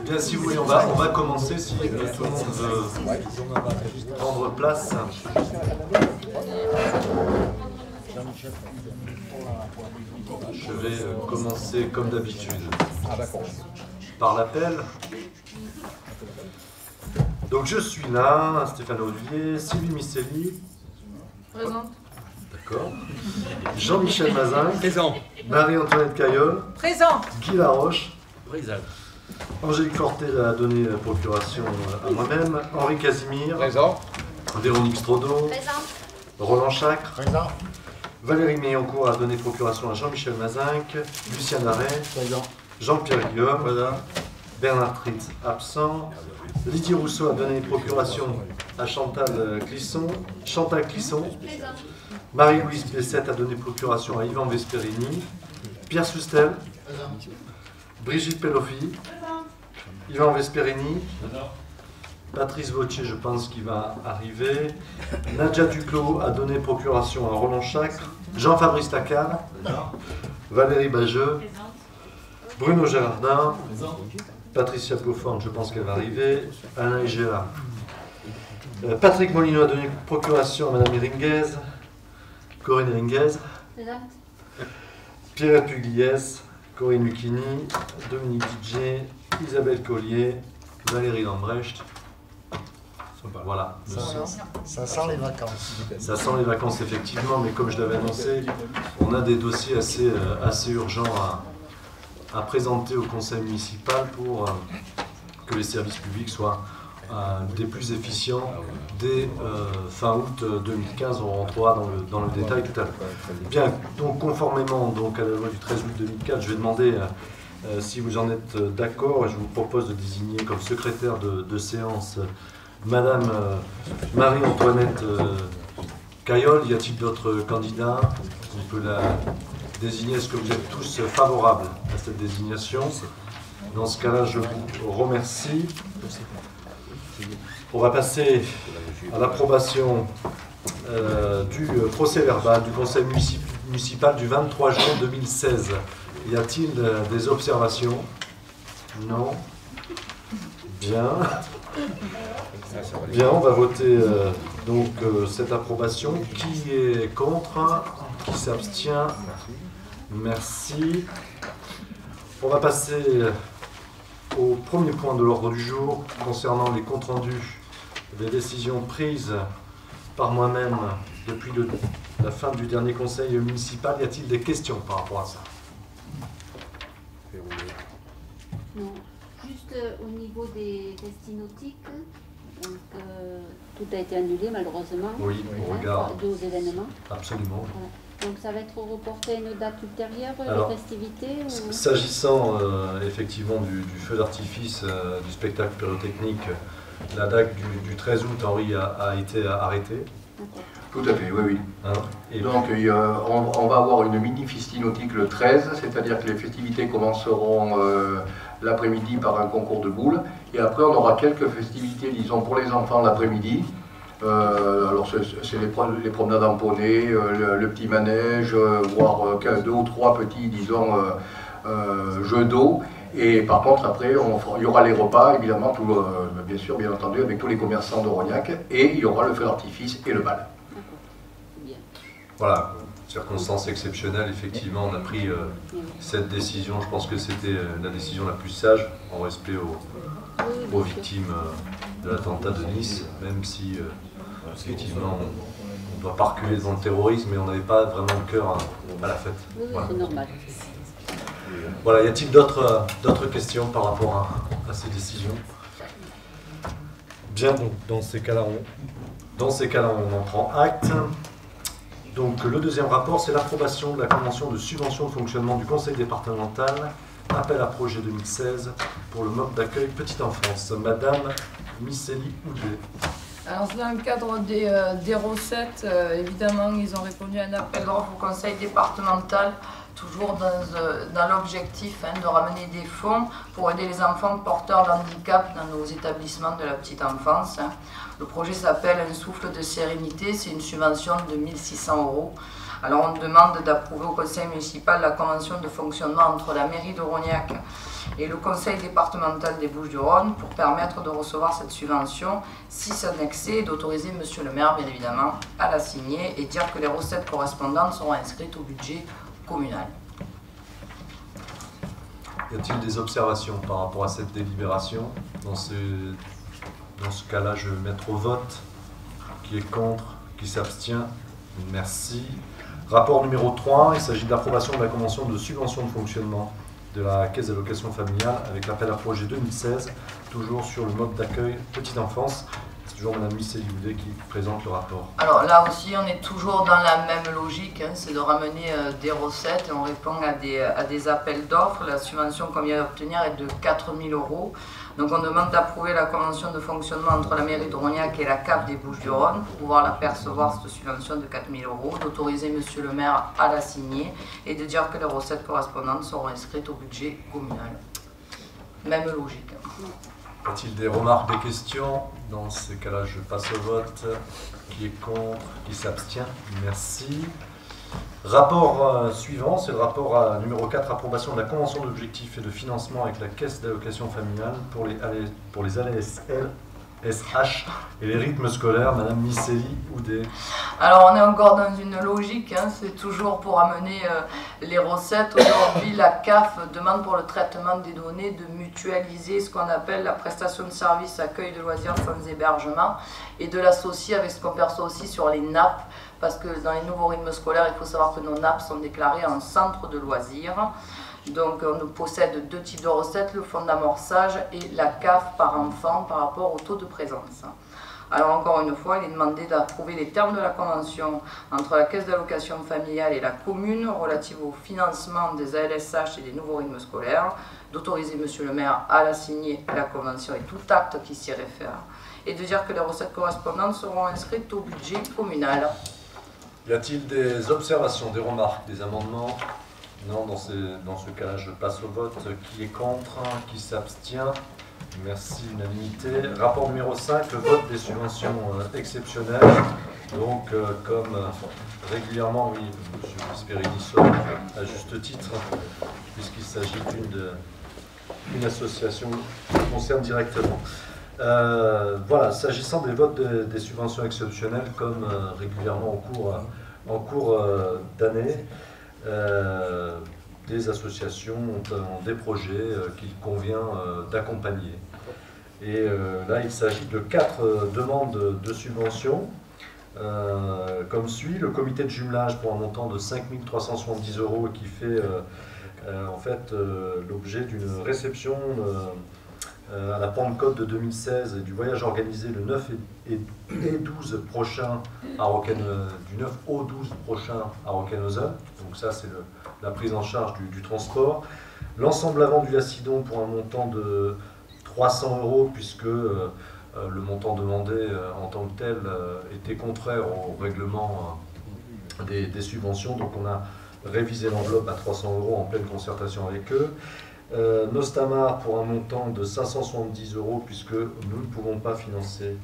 Bien, si vous voulez, on va commencer si tout le monde veut prendre place. Je vais commencer comme d'habitude par l'appel. Donc je suis là, Stéphane Olivier, Sylvie Misselli. Présente. D'accord. Jean-Michel Mazin. Présent. Marie-Antoinette Caillol. Présent. Guy Laroche. Présent. Angélique Fortel a donné procuration à moi-même. Henri Casimir. Présent. Véronique Strodo. Présent. Roland Chacre. Présent. Valérie Meillancourt a donné procuration à Jean-Michel Mazinck. Lucien Arrêt. Présent. Jean-Pierre Guillaume. Voilà. Bernard Tritz, absent. Lydie Rousseau a donné procuration à Chantal Clisson. Chantal Clisson. Marie-Louise Bessette a donné procuration à Yvan Vesperini. Pierre Sustel. Brigitte Peloffi. Yvan Vesperini. Patrice Vautier, je pense qu'il va arriver. Nadia Duclos a donné procuration à Roland Chacre. Jean-Fabrice Lacar. Valérie Bageux. Bruno Gérardin. Patricia Beaufort, je pense qu'elle va arriver. Alain Egela. Patrick Molino a donné procuration à Madame Iringuez. Corinne Iringuez. Pierre Pugliès. Corinne Lucchini. Dominique Didier. Isabelle Collier. Valérie Lambrecht. Voilà. Ça sent les vacances. Ça sent les vacances, effectivement, mais comme je l'avais annoncé, on a des dossiers assez urgents à présenter au conseil municipal pour que les services publics soient des plus efficients dès fin août 2015. On rentrera dans le détail tout à l'heure. Bien, donc conformément donc, à la loi du 13 août 2004, je vais demander si vous en êtes d'accord, et je vous propose de désigner comme secrétaire de séance Madame Marie-Antoinette Caillol. Y a-t-il d'autres candidats? On peut la désigner. Est-ce que vous êtes tous favorables à cette désignation? Dans ce cas-là, je vous remercie. On va passer à l'approbation du procès-verbal du conseil municipal du 23 juin 2016. Y a-t-il des observations? Non. Bien. Bien, on va voter cette approbation. Qui est contre? Qui s'abstient? Merci. On va passer au premier point de l'ordre du jour concernant les comptes rendus des décisions prises par moi-même depuis la fin du dernier conseil municipal. Y a-t-il des questions par rapport à ça? Non, juste au niveau des restes nautiques, donc, tout a été annulé malheureusement. Oui, au regard. Aux événements. Absolument. Voilà. Donc ça va être reporté à une date ultérieure, Alors, les festivités ou... S'agissant effectivement du feu d'artifice, du spectacle pyrotechnique, la date du 13 août, Henri, a été arrêtée. Tout à fait, oui, oui. Hein, et donc on va avoir une mini festinautique le 13, c'est-à-dire que les festivités commenceront l'après-midi par un concours de boules, et après on aura quelques festivités, disons, pour les enfants l'après-midi. Alors c'est les promenades en poney, le petit manège, voire 2 ou 3 petits, disons, jeux d'eau. Et par contre, après, il y aura les repas, évidemment, bien sûr, bien entendu, avec tous les commerçants de Rognac, et il y aura le feu d'artifice et le bal. Voilà, circonstance exceptionnelle, effectivement, on a pris cette décision. Je pense que c'était la décision la plus sage, en respect aux victimes de l'attentat de Nice, même si, effectivement, on ne doit pas reculer devant le terrorisme, mais on n'avait pas vraiment le cœur à la fête. Oui, voilà. c'est normal. Voilà, y a-t-il d'autres questions par rapport à ces décisions? Bien, donc dans ces cas-là, on en prend acte. Donc le deuxième rapport, c'est l'approbation de la convention de subvention de fonctionnement du conseil départemental, appel à projet 2016 pour le mode d'accueil petite enfance. Madame Misselli-Houdet. Alors, dans le cadre des recettes, évidemment, ils ont répondu à un appel d'offres au conseil départemental, toujours dans l'objectif de ramener des fonds pour aider les enfants porteurs d'handicap dans nos établissements de la petite enfance. Le projet s'appelle Un souffle de sérénité, c'est une subvention de 1 600 €. Alors on demande d'approuver au conseil municipal la convention de fonctionnement entre la mairie de Rognac et le conseil départemental des Bouches-du-Rhône pour permettre de recevoir cette subvention si c'est un excès et d'autoriser monsieur le maire bien évidemment à la signer et dire que les recettes correspondantes seront inscrites au budget communal. Y a-t-il des observations par rapport à cette délibération? Dans ce cas-là, je vais mettre au vote. Qui est contre? Qui s'abstient? Merci. Rapport numéro 3, il s'agit de l'approbation de la convention de subvention de fonctionnement de la Caisse d'allocation familiale avec l'appel à projet 2016, toujours sur le mode d'accueil petite enfance. C'est toujours Mme Missé-Houdet qui présente le rapport. Alors là aussi, on est toujours dans la même logique, hein, c'est de ramener des recettes et on répond à des appels d'offres. La subvention qu'on vient d'obtenir est de 4 000 €. Donc on demande d'approuver la convention de fonctionnement entre la mairie de Rognac et la CAF des Bouches-du-Rhône pour pouvoir la percevoir, cette subvention de 4 000 €, d'autoriser monsieur le maire à la signer et de dire que les recettes correspondantes seront inscrites au budget communal. Même logique. Y a-t-il des remarques, des questions? Dans ces cas-là, je passe au vote. Qui est contre? Qui s'abstient? Merci. Rapport suivant, c'est le rapport numéro 4, approbation de la convention d'objectifs et de financement avec la Caisse d'allocation familiale pour les ALSL, SH et les rythmes scolaires. Madame Missé-Houdet. Alors on est encore dans une logique, hein, c'est toujours pour amener les recettes. Aujourd'hui, la CAF demande pour le traitement des données de mutualiser ce qu'on appelle la prestation de service accueil de loisirs sans hébergement et de l'associer avec ce qu'on perçoit aussi sur les NAP, parce que dans les nouveaux rythmes scolaires, il faut savoir que nos NAP sont déclarés en centre de loisirs. Donc on possède deux types de recettes, le fonds d'amorçage et la CAF par enfant par rapport au taux de présence. Alors encore une fois, il est demandé d'approuver les termes de la convention entre la Caisse d'allocation familiale et la commune relative au financement des ALSH et des nouveaux rythmes scolaires, d'autoriser monsieur le maire à la signer la convention et tout acte qui s'y réfère, et de dire que les recettes correspondantes seront inscrites au budget communal. Y a-t-il des observations, des remarques, des amendements? Non, dans ce cas-là, je passe au vote. Qui est contre? Qui s'abstient? Merci, unanimité. Rapport numéro 5, le vote des subventions exceptionnelles. Donc, comme régulièrement, oui, M. Gasperini à juste titre, puisqu'il s'agit d'une association qui concerne directement. Voilà, s'agissant des votes des subventions exceptionnelles, comme régulièrement en cours d'année, des associations ont des projets qu'il convient d'accompagner. Et là, il s'agit de 4 demandes de subventions, comme suit. Le comité de jumelage pour un montant de 5 370 € qui fait en fait l'objet d'une réception à la Pentecôte de 2016 et du voyage organisé le 9 et 12 prochain à du 9 au 12 prochain à Rocanosa. Donc ça, c'est la prise en charge du transport. L'ensemble avant du Lacidon pour un montant de 300 €, puisque le montant demandé en tant que tel était contraire au règlement des subventions. Donc on a révisé l'enveloppe à 300 € en pleine concertation avec eux. Nostamar pour un montant de 570 €, puisque nous ne pouvons pas financer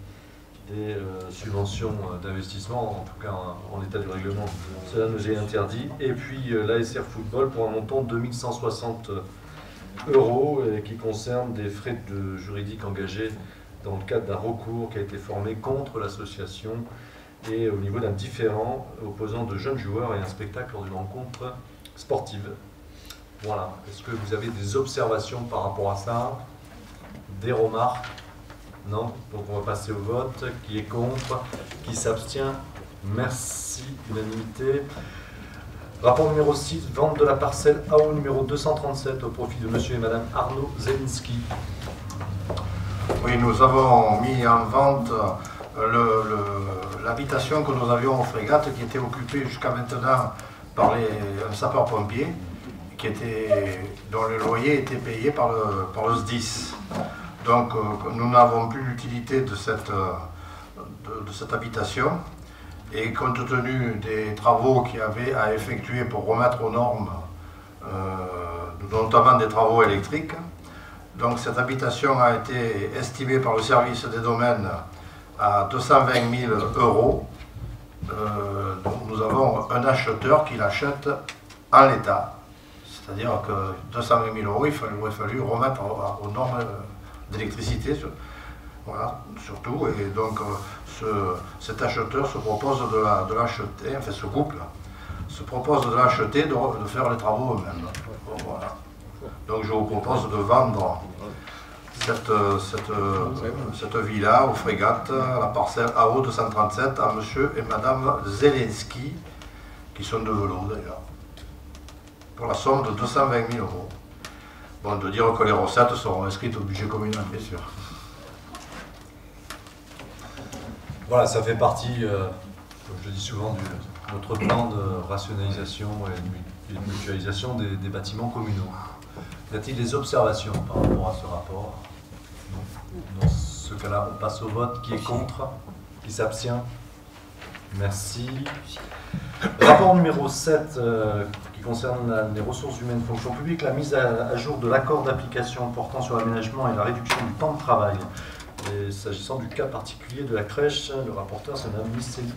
des subventions d'investissement, en tout cas en l'état du règlement, cela nous est interdit. Et puis l'ASR Football pour un montant de 2160 € qui concerne des frais juridiques engagés dans le cadre d'un recours qui a été formé contre l'association et au niveau d'un différend opposant de jeunes joueurs et un spectacle lors d'une rencontre sportive. Voilà. Est-ce que vous avez des observations par rapport à ça? Des remarques? Non? Donc on va passer au vote. Qui est contre? Qui s'abstient? Merci. Unanimité. Rapport numéro 6, vente de la parcelle AO numéro 237 au profit de monsieur et madame Arnaud Zelinski. Oui, nous avons mis en vente l'habitation que nous avions en Frégate, qui était occupée jusqu'à maintenant par un sapeur-pompier, dont le loyer était payé par le SDIS. Donc nous n'avons plus l'utilité de cette habitation, et compte tenu des travaux qu'il y avait à effectuer pour remettre aux normes, notamment des travaux électriques, donc cette habitation a été estimée par le service des domaines à 220 000 €. Donc nous avons un acheteur qui l'achète en l'état, C'est-à-dire que 220 000 euros, il aurait fallu remettre aux normes d'électricité, voilà, surtout. Et donc cet acheteur se propose de l'acheter, enfin ce couple se propose de l'acheter, de faire les travaux eux-mêmes. Voilà. Donc je vous propose de vendre cette villa aux Frégates, à la parcelle AO 237, à monsieur et madame Zelensky, qui sont de Velot d'ailleurs, pour la somme de 220 000 euros. Bon, de dire que les recettes seront inscrites au budget communal, bien sûr. Voilà, ça fait partie, comme je dis souvent, de notre plan de rationalisation et de mutualisation des bâtiments communaux. Y a-t-il des observations par rapport à ce rapport? Dans ce cas-là, on passe au vote. Qui est contre? Qui s'abstient? Merci. Rapport numéro 7, qui concerne les ressources humaines, fonction publique, la mise à jour de l'accord d'application portant sur l'aménagement et la réduction du temps de travail. Et s'agissant du cas particulier de la crèche, le rapporteur, c'est Mme Miceli.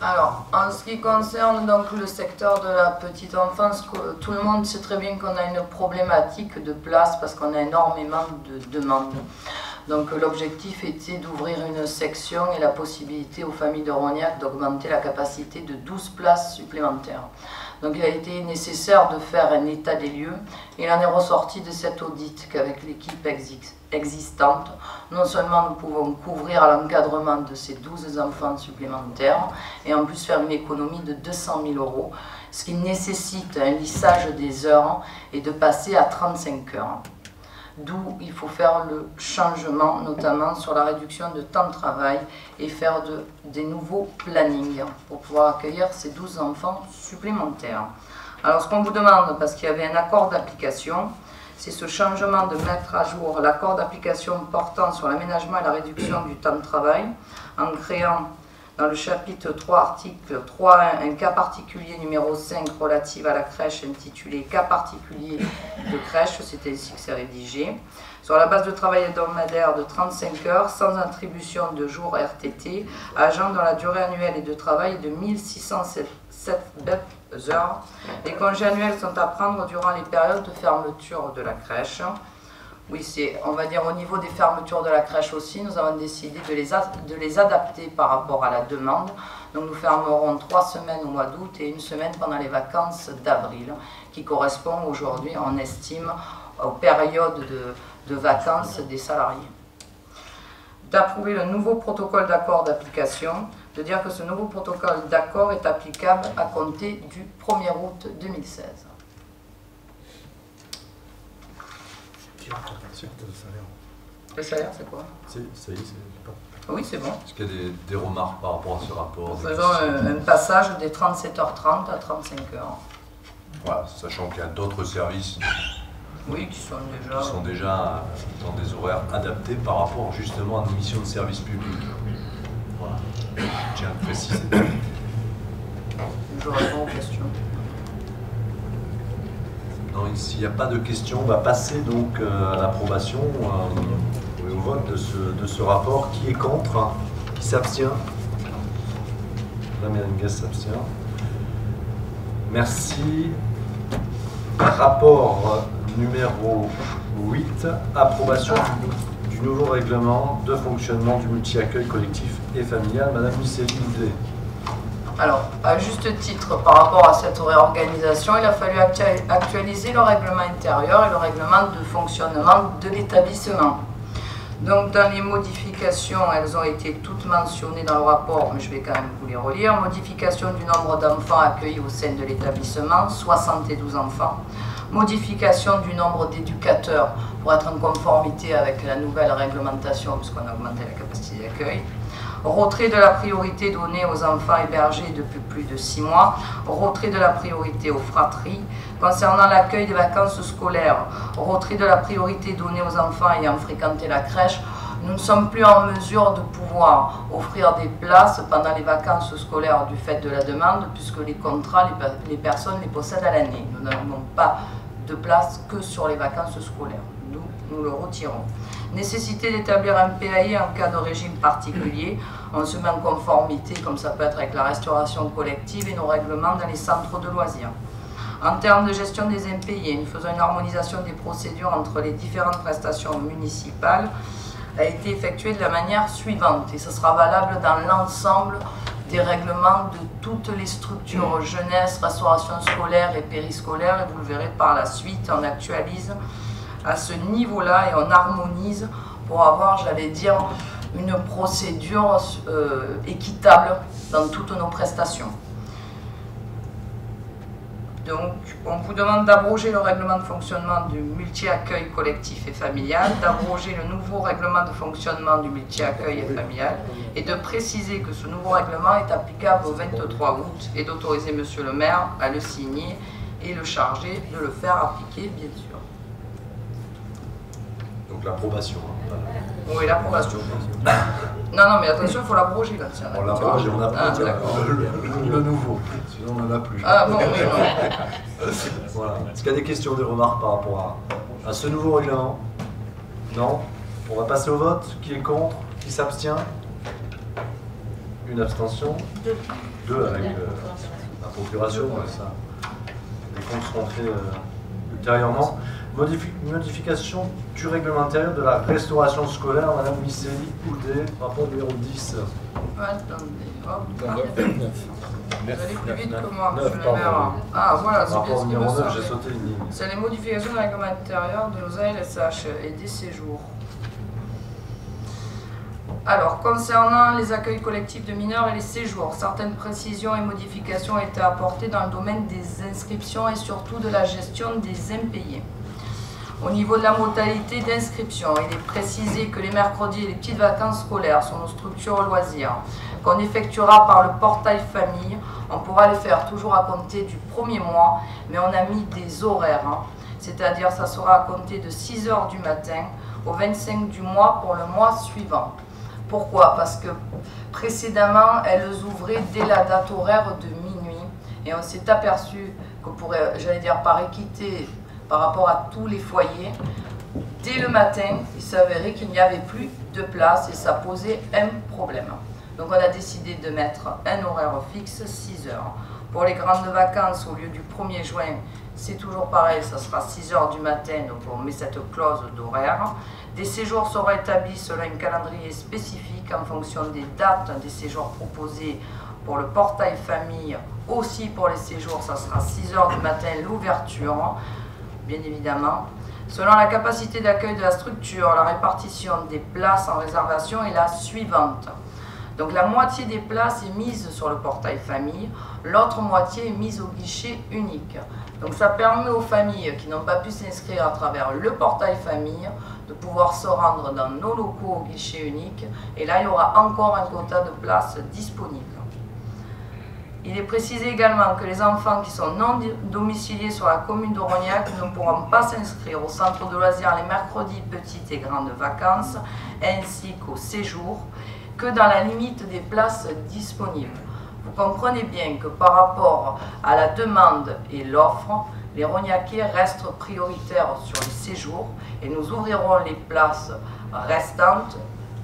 Alors, en ce qui concerne donc le secteur de la petite enfance, tout le monde sait très bien qu'on a une problématique de place parce qu'on a énormément de demandes. Donc l'objectif était d'ouvrir une section et la possibilité aux familles de Rognac d'augmenter la capacité de 12 places supplémentaires. Donc il a été nécessaire de faire un état des lieux et il en est ressorti de cet audit qu'avec l'équipe existante, non seulement nous pouvons couvrir l'encadrement de ces 12 enfants supplémentaires et en plus faire une économie de 200 000 euros, ce qui nécessite un lissage des heures et de passer à 35 heures. D'où il faut faire le changement, notamment sur la réduction de temps de travail et faire des nouveaux plannings pour pouvoir accueillir ces 12 enfants supplémentaires. Alors ce qu'on vous demande, parce qu'il y avait un accord d'application, c'est ce changement de mettre à jour l'accord d'application portant sur l'aménagement et la réduction du temps de travail en créant dans le chapitre 3, article 3.1, un cas particulier numéro 5 relatif à la crèche intitulé « Cas particulier de crèche », c'est ainsi que c'est rédigé, sur la base de travail hebdomadaire de 35 heures, sans attribution de jours RTT, agent dont la durée annuelle de travail est de 1607 heures. Les congés annuels sont à prendre durant les périodes de fermeture de la crèche. Oui, c'est, on va dire, au niveau des fermetures de la crèche aussi, nous avons décidé de les adapter par rapport à la demande. Donc nous fermerons 3 semaines au mois d'août et 1 semaine pendant les vacances d'avril, qui correspond aujourd'hui, on estime, aux périodes de vacances des salariés. D'approuver le nouveau protocole d'accord d'application, de dire que ce nouveau protocole d'accord est applicable à compter du 1er août 2016. Le salaire, c'est quoi? Ça y est, c'est pas... Oui, c'est bon. Est-ce qu'il y a des remarques par rapport à ce rapport? Nous faisons un passage des 37h30 à 35h. Voilà, sachant qu'il y a d'autres services oui, qui sont déjà dans des horaires adaptés par rapport justement à nos missions de service public. Voilà, je tiens à le préciser. Je réponds aux questions. Non, s'il n'y a pas de questions, on va passer donc à l'approbation et au vote de ce rapport. Qui est contre? Qui s'abstient? Madame Hernandez s'abstient. Merci. Rapport numéro 8, approbation du nouveau règlement de fonctionnement du multi-accueil collectif et familial. Madame Miceli. Alors, à juste titre, par rapport à cette réorganisation, il a fallu actualiser le règlement intérieur et le règlement de fonctionnement de l'établissement. Donc, dans les modifications, elles ont été toutes mentionnées dans le rapport, mais je vais quand même vous les relire. Modification du nombre d'enfants accueillis au sein de l'établissement, 72 enfants. Modification du nombre d'éducateurs pour être en conformité avec la nouvelle réglementation, puisqu'on a augmenté la capacité d'accueil. Retrait de la priorité donnée aux enfants hébergés depuis plus de 6 mois, retrait de la priorité aux fratries. Concernant l'accueil des vacances scolaires, retrait de la priorité donnée aux enfants ayant fréquenté la crèche, nous ne sommes plus en mesure de pouvoir offrir des places pendant les vacances scolaires du fait de la demande, puisque les contrats, les personnes les possèdent à l'année. Nous n'avons pas de place que sur les vacances scolaires. Nous le retirons. Nécessité d'établir un PAI en cas de régime particulier. On se met en conformité, comme ça peut être avec la restauration collective et nos règlements dans les centres de loisirs. En termes de gestion des impayés, nous faisons une harmonisation des procédures entre les différentes prestations municipales a été effectuée de la manière suivante, et ce sera valable dans l'ensemble des règlements de toutes les structures jeunesse, restauration scolaire et périscolaire, et vous le verrez par la suite, on actualise à ce niveau-là et on harmonise pour avoir, j'allais dire, une procédure équitable dans toutes nos prestations. Donc, on vous demande d'abroger le règlement de fonctionnement du multi-accueil collectif et familial, d'abroger le nouveau règlement de fonctionnement du multi-accueil et familial, et de préciser que ce nouveau règlement est applicable au 23 août et d'autoriser Monsieur le maire à le signer et le charger de le faire appliquer, bien sûr. Donc l'approbation. Oui, l'approbation. Non, non, mais attention, il faut l'abroger là. On l'abroge et on applique le nouveau, sinon on n'en a plus. Ah bon, oui, non. Voilà. Est-ce qu'il y a des questions, des remarques par rapport à ce nouveau règlement? Non? On va passer au vote. Qui est contre? Qui s'abstient? Une abstention? Deux avec la procuration, ouais, ça. Les comptes seront faits ultérieurement. Modification du règlement intérieur de la restauration scolaire, Madame Miceli Houdet, rapport numéro 10. Attendez, hop. Vous allez plus vite que moi, monsieur le pardon. maire. Ah, voilà, c'est bien Rapport ce qui me numéro 9, j'ai semblait. sauté une ligne. C'est les modifications du règlement intérieur de nos ALSH et des séjours. Alors, concernant les accueils collectifs de mineurs et les séjours, certaines précisions et modifications ont été apportées dans le domaine des inscriptions et surtout de la gestion des impayés. Au niveau de la modalité d'inscription, il est précisé que les mercredis et les petites vacances scolaires sont nos structures loisirs, qu'on effectuera par le portail famille. On pourra les faire toujours à compter du premier mois, mais on a mis des horaires, c'est-à-dire ça sera à compter de 6 h du matin au 25 du mois pour le mois suivant. Pourquoi? Parce que précédemment, elles ouvraient dès la date horaire de minuit, et on s'est aperçu que pour, j'allais dire, par équité par rapport à tous les foyers, dès le matin, il s'avérait qu'il n'y avait plus de place et ça posait un problème. Donc on a décidé de mettre un horaire fixe, 6 h. Pour les grandes vacances, au lieu du 1er juin, c'est toujours pareil, ça sera 6 h du matin, donc on met cette clause d'horaire. Des séjours seront établis selon un calendrier spécifique en fonction des dates des séjours proposés pour le portail famille. Aussi pour les séjours, ça sera 6 h du matin l'ouverture, bien évidemment. Selon la capacité d'accueil de la structure, la répartition des places en réservation est la suivante. Donc la moitié des places est mise sur le portail famille, l'autre moitié est mise au guichet unique. Donc ça permet aux familles qui n'ont pas pu s'inscrire à travers le portail famille de pouvoir se rendre dans nos locaux au guichet unique, et là il y aura encore un quota de places disponible. Il est précisé également que les enfants qui sont non domiciliés sur la commune de Rognac ne pourront pas s'inscrire au centre de loisirs les mercredis petites et grandes vacances, ainsi qu'au séjour, que dans la limite des places disponibles. Vous comprenez bien que par rapport à la demande et l'offre, les Rognacais restent prioritaires sur les séjours et nous ouvrirons les places restantes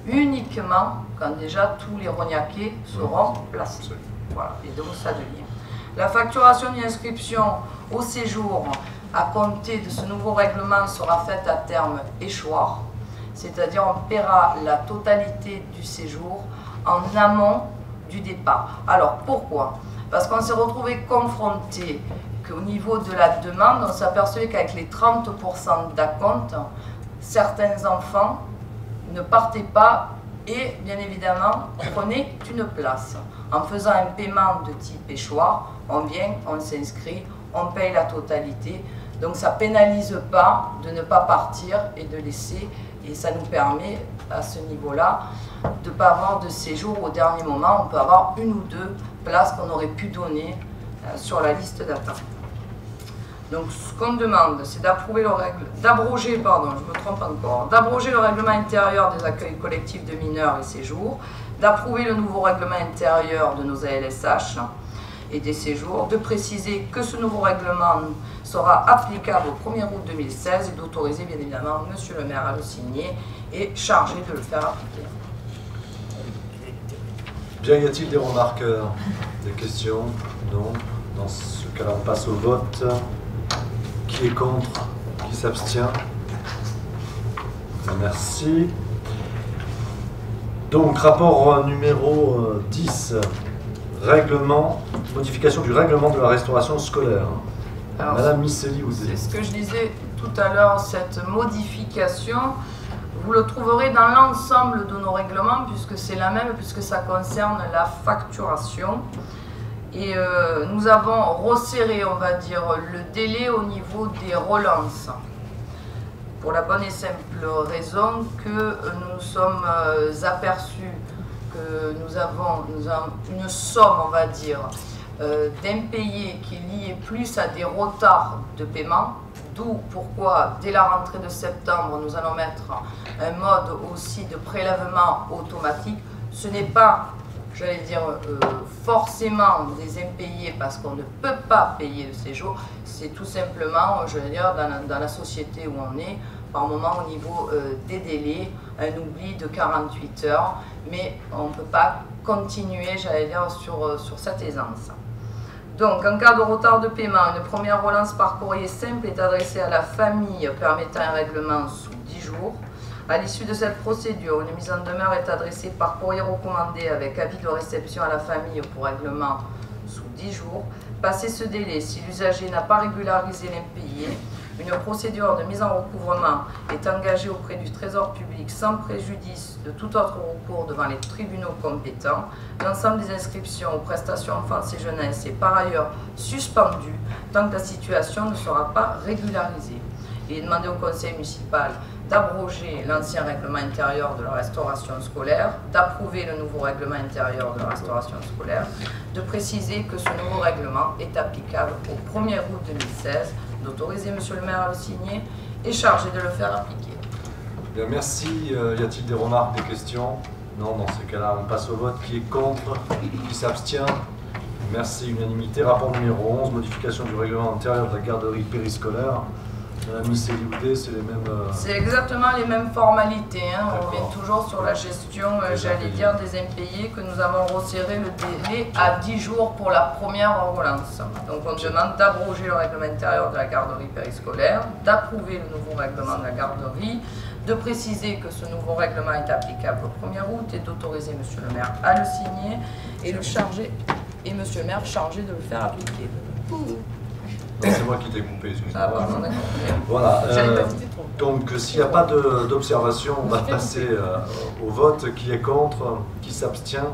uniquement quand déjà tous les Rognacais seront placés. Voilà, et donc ça devient. La facturation d'une inscription au séjour à compter de ce nouveau règlement sera faite à terme échoir, c'est-à-dire on paiera la totalité du séjour en amont du départ. Alors pourquoi? Parce qu'on s'est retrouvé confronté qu'au niveau de la demande, on s'apercevait qu'avec les 30% d'acompte, certains enfants ne partaient pas et bien évidemment prenaient une place. En faisant un paiement de type échoir, on vient, on s'inscrit, on paye la totalité. Donc ça ne pénalise pas de ne pas partir et de laisser, et ça nous permet à ce niveau-là de ne pas avoir de séjour au dernier moment. On peut avoir une ou deux places qu'on aurait pu donner sur la liste d'attente. Donc ce qu'on demande, c'est d'abroger le règlement intérieur des accueils collectifs de mineurs et séjours, d'approuver le nouveau règlement intérieur de nos ALSH et des séjours, de préciser que ce nouveau règlement sera applicable au 1er août 2016 et d'autoriser bien évidemment Monsieur le maire à le signer et chargé de le faire appliquer. Bien, y a-t-il des remarques, des questions? Non. Dans ce cas-là, on passe au vote. Qui est contre? Qui s'abstient? Merci. Donc, rapport numéro 10, modification du règlement de la restauration scolaire. Alors, Madame Miceli, vous c'est dites. ce que je disais tout à l'heure, cette modification, vous le trouverez dans l'ensemble de nos règlements, puisque c'est la même, puisque ça concerne la facturation. Et nous avons resserré, on va dire, le délai au niveau des relances. Pour la bonne et simple raison que nous sommes aperçus que nous avons une somme, on va dire, d'impayés qui est liée plus à des retards de paiement, d'où pourquoi dès la rentrée de septembre nous allons mettre un mode aussi de prélèvement automatique. Ce n'est pas, j'allais dire, forcément des impayés parce qu'on ne peut pas payer le séjour, c'est tout simplement, je veux dire, dans la société où on est, par moment au niveau des délais, un oubli de 48 heures, mais on ne peut pas continuer, j'allais dire, sur cette aisance. Donc, en cas de retard de paiement, une première relance par courrier simple est adressée à la famille permettant un règlement sous 10 jours. À l'issue de cette procédure, une mise en demeure est adressée par courrier recommandé avec avis de réception à la famille pour règlement sous 10 jours. Passé ce délai, si l'usager n'a pas régularisé l'impayé, une procédure de mise en recouvrement est engagée auprès du Trésor public sans préjudice de tout autre recours devant les tribunaux compétents. L'ensemble des inscriptions aux prestations enfance et jeunesse est par ailleurs suspendu tant que la situation ne sera pas régularisée. Il est demandé au conseil municipal d'abroger l'ancien règlement intérieur de la restauration scolaire, d'approuver le nouveau règlement intérieur de la restauration scolaire, de préciser que ce nouveau règlement est applicable au 1er août 2016, d'autoriser monsieur le maire à le signer et chargé de le faire appliquer. Bien, merci. Y a-t-il des remarques, des questions? Non, dans ce cas-là, on passe au vote. Qui est contre? Qui s'abstient? Merci, unanimité. Rapport numéro 11, modification du règlement intérieur de la garderie périscolaire. Madame Miceli, c'est les mêmes... C'est exactement les mêmes formalités. Hein. On revient toujours sur la gestion, j'allais dire, des impayés, que nous avons resserré le délai à 10 jours pour la première relance. Donc on demande d'abroger le règlement intérieur de la garderie périscolaire, d'approuver le nouveau règlement de la garderie, de préciser que ce nouveau règlement est applicable au 1er août et d'autoriser monsieur le maire à le signer et le charger, et monsieur le maire chargé de le faire appliquer. C'est moi qui t'ai coupé, excusez-moi. Ah, pardon, d'accord. Voilà, donc s'il n'y a pas d'observation, on va passer au vote. Qui est contre? Qui s'abstient?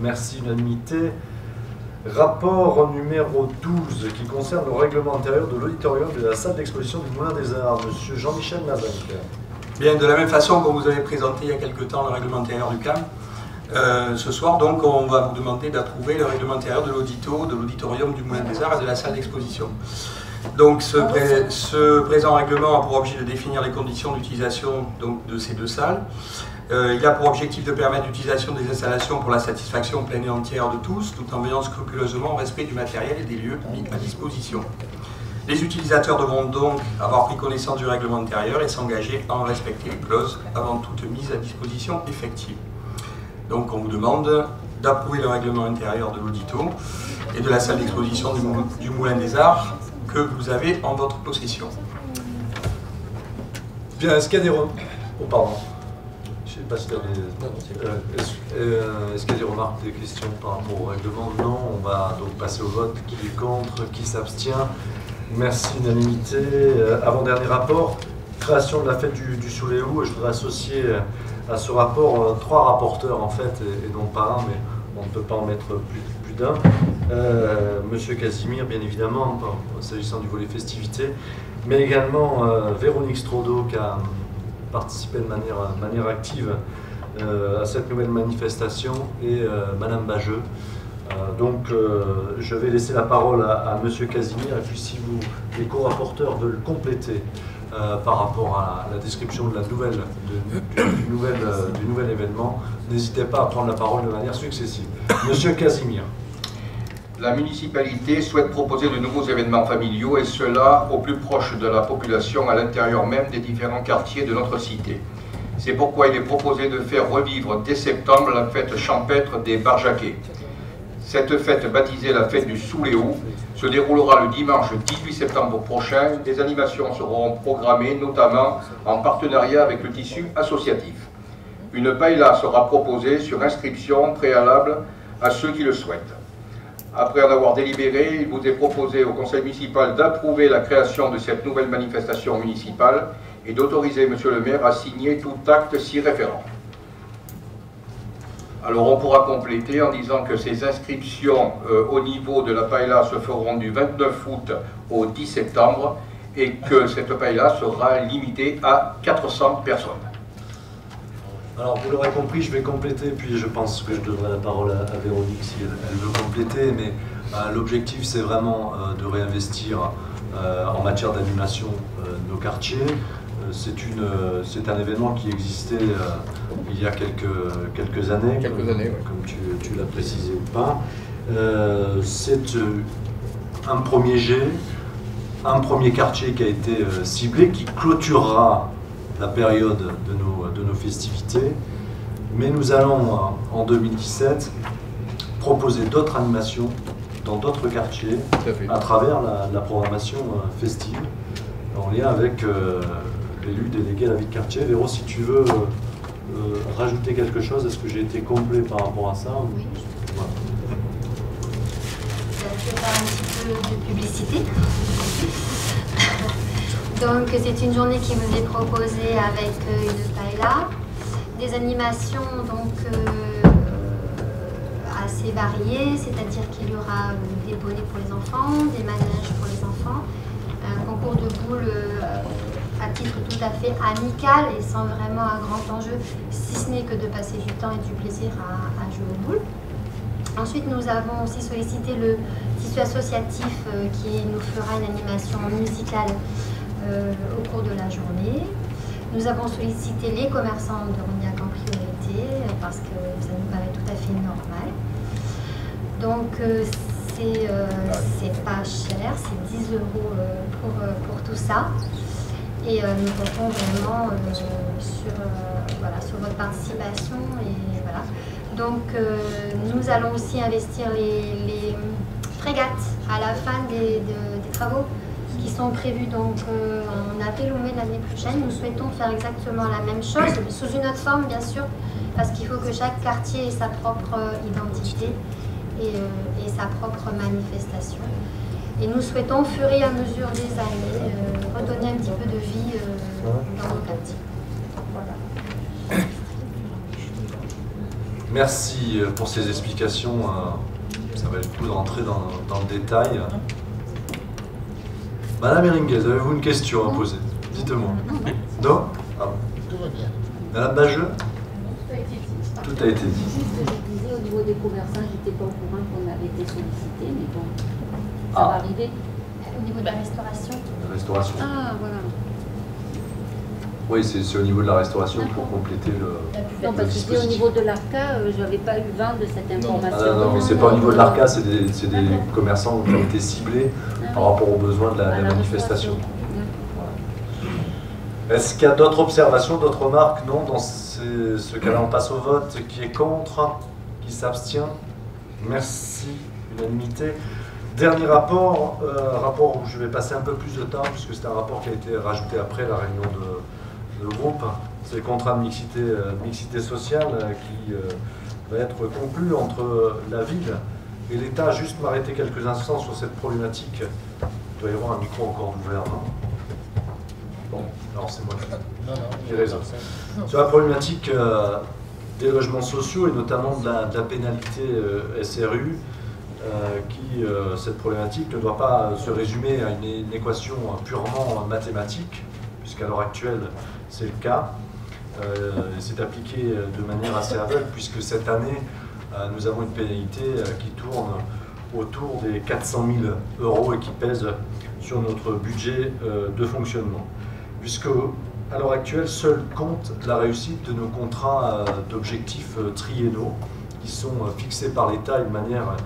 Merci, unanimité. Rapport numéro 12 qui concerne le règlement intérieur de l'auditorium de la salle d'exposition du Moulin des Arts. Monsieur Jean-Michel Nazac. Bien, de la même façon que vous avez présenté il y a quelque temps le règlement intérieur du CAM, ce soir, donc, on va vous demander d'approuver le règlement intérieur de l'auditorium du Moulin des Arts et de la salle d'exposition. Donc, ce présent règlement a pour objet de définir les conditions d'utilisation de ces deux salles. Il a pour objectif de permettre l'utilisation des installations pour la satisfaction pleine et entière de tous, tout en veillant scrupuleusement au respect du matériel et des lieux mis à disposition. Les utilisateurs devront donc avoir pris connaissance du règlement intérieur et s'engager à en respecter les clauses avant toute mise à disposition effective. Donc on vous demande d'approuver le règlement intérieur de l'audito et de la salle d'exposition du Moulin des Arts que vous avez en votre possession. Bien, est-ce qu'il y a des remarques? Oh, pardon. Je ne sais pas si tu as est-ce qu'il y a des remarques, des questions par rapport au règlement? Non, on va donc passer au vote. Qui est contre? Qui s'abstient? Merci, unanimité. Avant-dernier rapport, création de la fête du Souléou. Je voudrais associer à ce rapport 3 rapporteurs en fait, et non pas un, mais on ne peut pas en mettre plus d'un. Monsieur Casimir, bien évidemment, s'agissant du volet festivités, mais également Véronique Strodo qui a participé de manière active à cette nouvelle manifestation, et Madame Bageux. Donc je vais laisser la parole à Monsieur Casimir, et puis si les co-rapporteurs veulent compléter par rapport à la description de du nouvel événement, n'hésitez pas à prendre la parole de manière successive. Monsieur Casimir. La municipalité souhaite proposer de nouveaux événements familiaux, et cela au plus proche de la population, à l'intérieur même des différents quartiers de notre cité. C'est pourquoi il est proposé de faire revivre dès septembre la fête champêtre des Barjaquets. Cette fête, baptisée la fête du Souléou, se déroulera le dimanche 18 septembre prochain. Des animations seront programmées, notamment en partenariat avec le tissu associatif. Une paella sera proposée sur inscription préalable à ceux qui le souhaitent. Après en avoir délibéré, il vous est proposé au conseil municipal d'approuver la création de cette nouvelle manifestation municipale et d'autoriser monsieur le maire à signer tout acte s'y référant. Alors on pourra compléter en disant que ces inscriptions au niveau de la paella se feront du 29 août au 10 septembre et que cette paella sera limitée à 400 personnes. Alors vous l'aurez compris, je vais compléter, puis je pense que je donnerai la parole à Véronique si elle veut compléter, mais l'objectif c'est vraiment de réinvestir en matière d'animation nos quartiers. C'est un événement qui existait il y a quelques années, comme tu l'as précisé ou pas. C'est un premier jet, un premier quartier qui a été ciblé, qui clôturera la période de nos festivités, mais nous allons en 2017 proposer d'autres animations dans d'autres quartiers à travers la programmation festive en lien avec l'élu délégué à la vie de quartier. Véro, si tu veux rajouter quelque chose, est-ce que j'ai été complet par rapport à ça? Oui. Voilà. Je vais faire un petit peu de publicité. Donc c'est une journée qui vous est proposée avec une paella, des animations donc assez variées, c'est-à-dire qu'il y aura des bonnets pour les enfants, des manèges pour les enfants, un concours de boules à titre tout à fait amical et sans vraiment un grand enjeu, si ce n'est que de passer du temps et du plaisir à jouer aux boules. Ensuite, nous avons aussi sollicité le tissu associatif qui nous fera une animation musicale au cours de la journée. Nous avons sollicité les commerçants de Rognac en priorité parce que ça nous paraît tout à fait normal. Donc c'est pas cher, c'est 10 € pour tout ça. Et nous comptons vraiment sur votre participation. Et voilà. Donc nous allons aussi investir les frégates à la fin des travaux qui sont prévus donc en avril ou mai de l'année prochaine. Nous souhaitons faire exactement la même chose, sous une autre forme bien sûr, parce qu'il faut que chaque quartier ait sa propre identité et sa propre manifestation. Et nous souhaitons, au fur et à mesure des années, redonner un petit peu de vie dans nos quartiers. Voilà. Merci pour ces explications. Ça va être le coup de rentrer dans le détail. Madame Eringuez, avez-vous une question à poser? Dites-moi. Non? Ah bon. Tout va bien. Madame Bageux? Tout a été dit. Juste, je disais, au niveau des commerçants, j'étais pas au courant qu'on avait été sollicité, mais bon, ça va arriver. Au niveau de la restauration. La restauration. Ah, voilà. Oui, c'est au niveau de la restauration pour compléter le Non, parce que c'était au niveau de l'ARCA, je n'avais pas eu vent de cette information. Non, mais c'est pas au niveau de l'ARCA, c'est des commerçants qui ont été ciblés par rapport aux besoins de la manifestation. Voilà. Est-ce qu'il y a d'autres observations, d'autres remarques? Non, dans ce cas-là, on passe au vote. Qui est contre? Qui s'abstient? Merci, unanimité. Dernier rapport, rapport où je vais passer un peu plus de temps, puisque c'est un rapport qui a été rajouté après la réunion de groupe. C'est le contrat de mixité sociale qui va être conclu entre la ville et l'État. Juste m'arrêter quelques instants sur cette problématique. Il doit y avoir un micro encore ouvert, non? Bon, alors c'est moi qui ai raison. Sur la problématique des logements sociaux et notamment de la pénalité SRU, cette problématique ne doit pas se résumer à une équation purement mathématique, puisqu'à l'heure actuelle c'est le cas. C'est appliqué de manière assez aveugle, puisque cette année nous avons une pénalité qui tourne autour des 400 000 € et qui pèse sur notre budget de fonctionnement. Puisque à l'heure actuelle, seul compte la réussite de nos contrats d'objectifs triennaux qui sont fixés par l'État d'une manière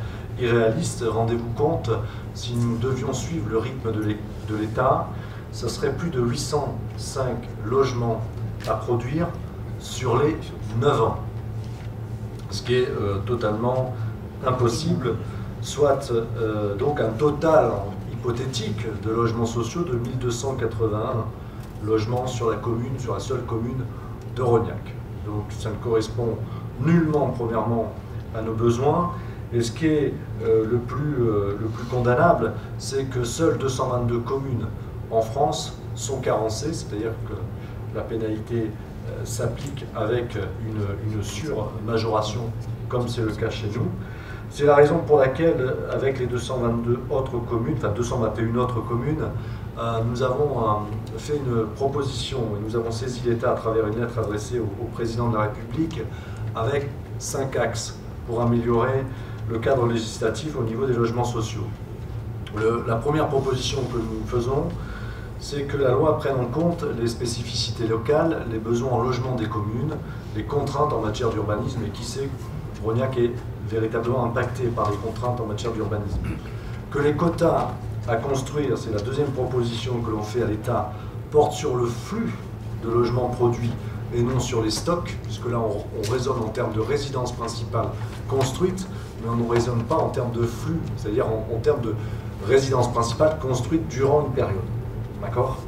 irréaliste. Rendez-vous compte, si nous devions suivre le rythme de l'État, ce serait plus de 805 logements à produire sur les 9 ans. Ce qui est totalement impossible soit donc un total hypothétique de logements sociaux de 1281 logements sur la seule commune de Rognac. Donc ça ne correspond nullement, premièrement, à nos besoins. Et ce qui est le plus condamnable, c'est que seules 222 communes en France sont carencées, c'est-à-dire que la pénalité s'applique avec une surmajoration, comme c'est le cas chez nous. C'est la raison pour laquelle, avec les 222 autres communes, enfin 221 autres communes, nous avons fait une proposition et nous avons saisi l'État à travers une lettre adressée au président de la République avec 5 axes pour améliorer le cadre législatif au niveau des logements sociaux. La première proposition que nous faisons, c'est que la loi prenne en compte les spécificités locales, les besoins en logement des communes, les contraintes en matière d'urbanisme, et qui sait, Rognac est véritablement impacté par les contraintes en matière d'urbanisme. Que les quotas à construire, c'est la deuxième proposition que l'on fait à l'État, portent sur le flux de logements produits et non sur les stocks, puisque là on raisonne en termes de résidence principale construite, mais on ne raisonne pas en termes de flux, c'est-à-dire en termes de résidence principale construite durant une période. D'accord ?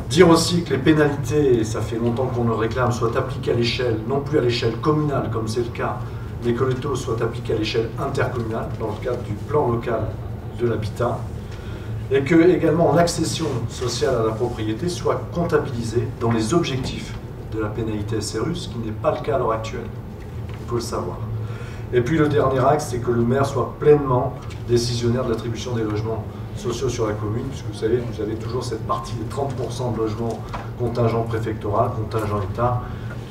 Dire aussi que les pénalités, et ça fait longtemps qu'on le réclame, soient appliquées à l'échelle, non plus à l'échelle communale comme c'est le cas, mais que le taux soit appliqué à l'échelle intercommunale, dans le cadre du plan local de l'habitat, et que également l'accession sociale à la propriété soit comptabilisée dans les objectifs de la pénalité SRU, ce qui n'est pas le cas à l'heure actuelle. Il faut le savoir. Et puis le dernier axe, c'est que le maire soit pleinement décisionnaire de l'attribution des logements sociaux sur la commune, puisque vous savez, vous avez toujours cette partie des 30% de logements contingent préfectoral, contingent État,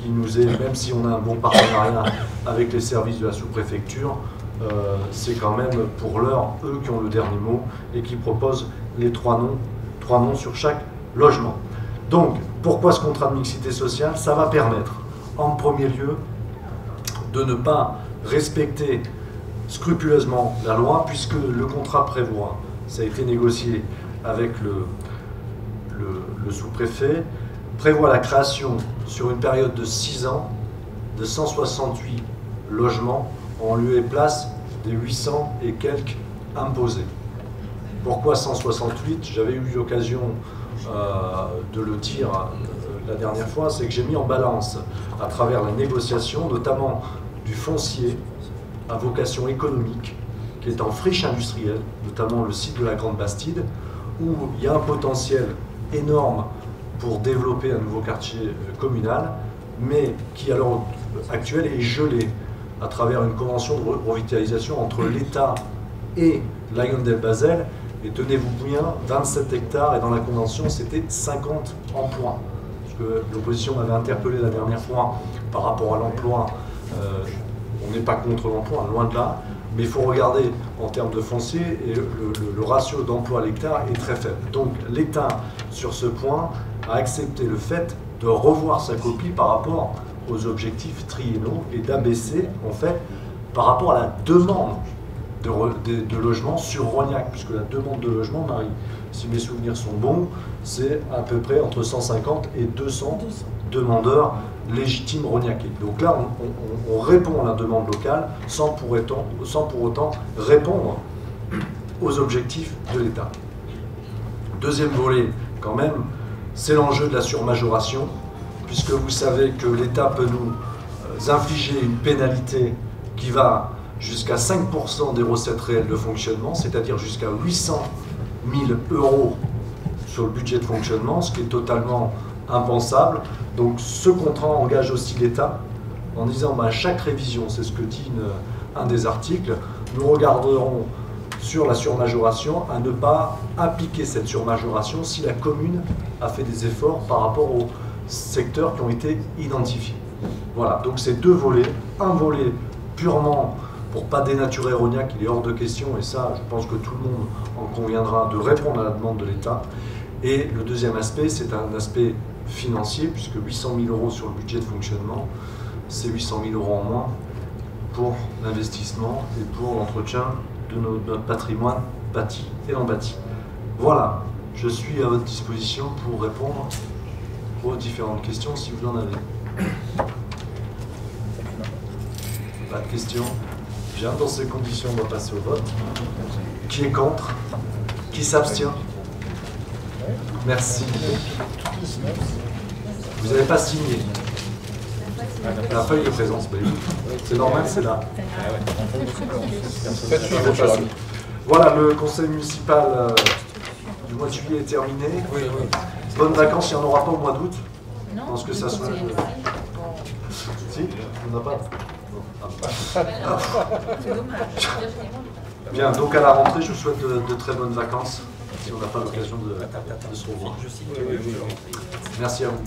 qui nous est, même si on a un bon partenariat avec les services de la sous-préfecture, c'est quand même pour l'heure eux qui ont le dernier mot et qui proposent les trois noms sur chaque logement. Donc, pourquoi ce contrat de mixité sociale? Ça va permettre, en premier lieu, de ne pas respecter scrupuleusement la loi, puisque le contrat prévoit, ça a été négocié avec le sous-préfet, prévoit la création sur une période de 6 ans de 168 logements en lieu et place des 800 et quelques imposés. Pourquoi 168? J'avais eu l'occasion de le dire la dernière fois, c'est que j'ai mis en balance à travers la négociation, notamment du foncier à vocation économique, qui est en friche industrielle, notamment le site de la Grande Bastide, où il y a un potentiel énorme pour développer un nouveau quartier communal, mais qui à l'heure actuelle est gelé à travers une convention de revitalisation entre l'État et l'Aïon-del-Basel. Et tenez-vous bien, 27 hectares, et dans la convention, c'était 50 emplois. Parce que l'opposition m'avait interpellé la dernière fois par rapport à l'emploi. On n'est pas contre l'emploi, loin de là, mais il faut regarder en termes de foncier, et le ratio d'emploi à l'hectare est très faible. Donc l'État, sur ce point, a accepté le fait de revoir sa copie par rapport aux objectifs triennaux et d'abaisser, en fait, par rapport à la demande de logement sur Rognac, puisque la demande de logement, Marie, si mes souvenirs sont bons, c'est à peu près entre 150 et 200 demandeurs légitimes rognacais. Donc là, on répond à la demande locale sans pour autant répondre aux objectifs de l'État. Deuxième volet, quand même, c'est l'enjeu de la surmajoration, puisque vous savez que l'État peut nous infliger une pénalité qui va jusqu'à 5% des recettes réelles de fonctionnement, c'est-à-dire jusqu'à 800 000 € sur le budget de fonctionnement, ce qui est totalement impensable. Donc ce contrat engage aussi l'État en disant à chaque révision, c'est ce que dit un des articles, nous regarderons sur la surmajoration à ne pas appliquer cette surmajoration si la commune a fait des efforts par rapport aux secteurs qui ont été identifiés. Voilà, donc c'est deux volets. Un volet purement pour ne pas dénaturer Rognac, il est hors de question, et ça, je pense que tout le monde en conviendra, de répondre à la demande de l'État. Et le deuxième aspect, c'est un aspect financier, puisque 800 000 € sur le budget de fonctionnement, c'est 800 000 € en moins pour l'investissement et pour l'entretien de notre patrimoine bâti et non bâti. Voilà, je suis à votre disposition pour répondre aux différentes questions si vous en avez. Pas de questions? Bien, dans ces conditions, on va passer au vote. Qui est contre? Qui s'abstient? Merci. Vous n'avez pas signé. La feuille de présence, c'est normal, c'est là. Voilà, le conseil municipal du mois de juillet est terminé. Bonnes vacances, il n'y en aura pas au mois d'août. Je pense que ça soit... Si, on n'a pas. Bien, donc à la rentrée, je vous souhaite de très bonnes vacances, si on n'a pas l'occasion de se revoir. Merci à vous.